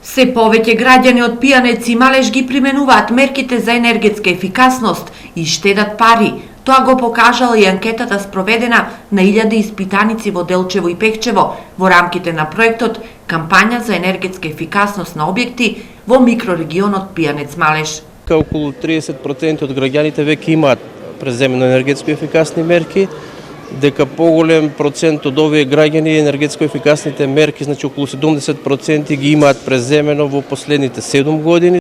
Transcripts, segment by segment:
Се повеќе граѓани од Пијанец и Малеш ги применуваат мерките за енергетска ефикасност и штедат пари. Тоа го покажала и анкетата спроведена на 1000 испитаници во Делчево и Пехчево во рамките на проектот Кампања за енергетска ефикасност на објекти во микрорегионот Пијанец-Малеш. Околу 30% од граѓаните веќе имаат преземено енергетско ефикасни мерки, дека поголем процент од овие граѓани енергетско ефикасните мерки, значи околу 70% ги имаат преземено во последните 7 години.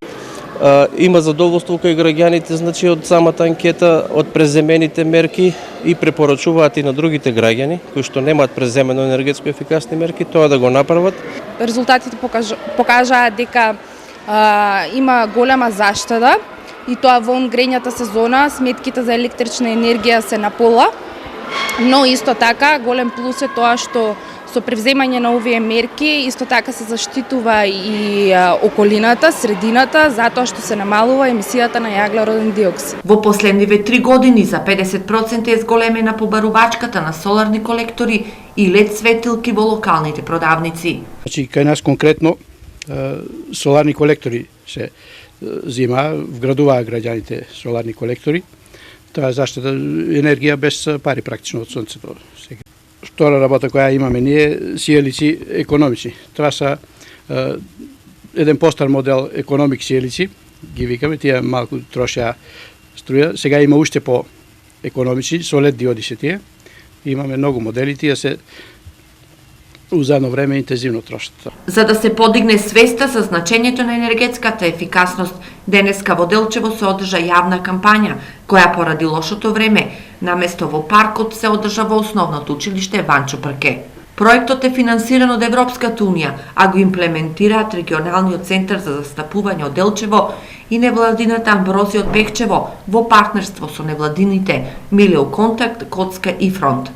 Има задоволство кај граѓаните, значи од самата анкета од преземените мерки и препорачуваат и на другите граѓани кои што немаат преземено енергетско ефикасни мерки тоа да го направат. Резултатите покажаат дека има голема заштеда и тоа во грејната сезона сметките за електрична енергија се на пола, но исто така голем плюс е тоа што со превземање на овие мерки исто така се заштитува и околината, средината, затоа што се намалува емисијата на јаглероден диоксид. Во последниве 3 години за 50% е зголемена побарувачката на соларни колектори и лед светилки во локалните продавници. Значи, кај нас конкретно соларни колектори се зима, вградуваа граѓаните соларни колектори. Тоа е заштита енергија без пари практично од сонцето. Втора работа која имаме ние, сијалици економични. Тоа са еден постар модел економик сијалици, ги викаме, тие малку трошеа струја. Сега има уште по економични, со лед диоди се тие. Имаме многу модели, тие се у задно време интензивно трошат. За да се подигне свеста за значењето на енергетската ефикасност, денеска во Делчево се одржа јавна кампања, која поради лошото време, наместо во паркот се одржа во основното училиште Ванчо Прке. Проектот е финансиран од Европската унија, а го имплементираат регионалниот центар за застапување од Делчево и невладината Амброзија од Пехчево во партнерство со невладините Милеу Контакт, Коцка и Фронт.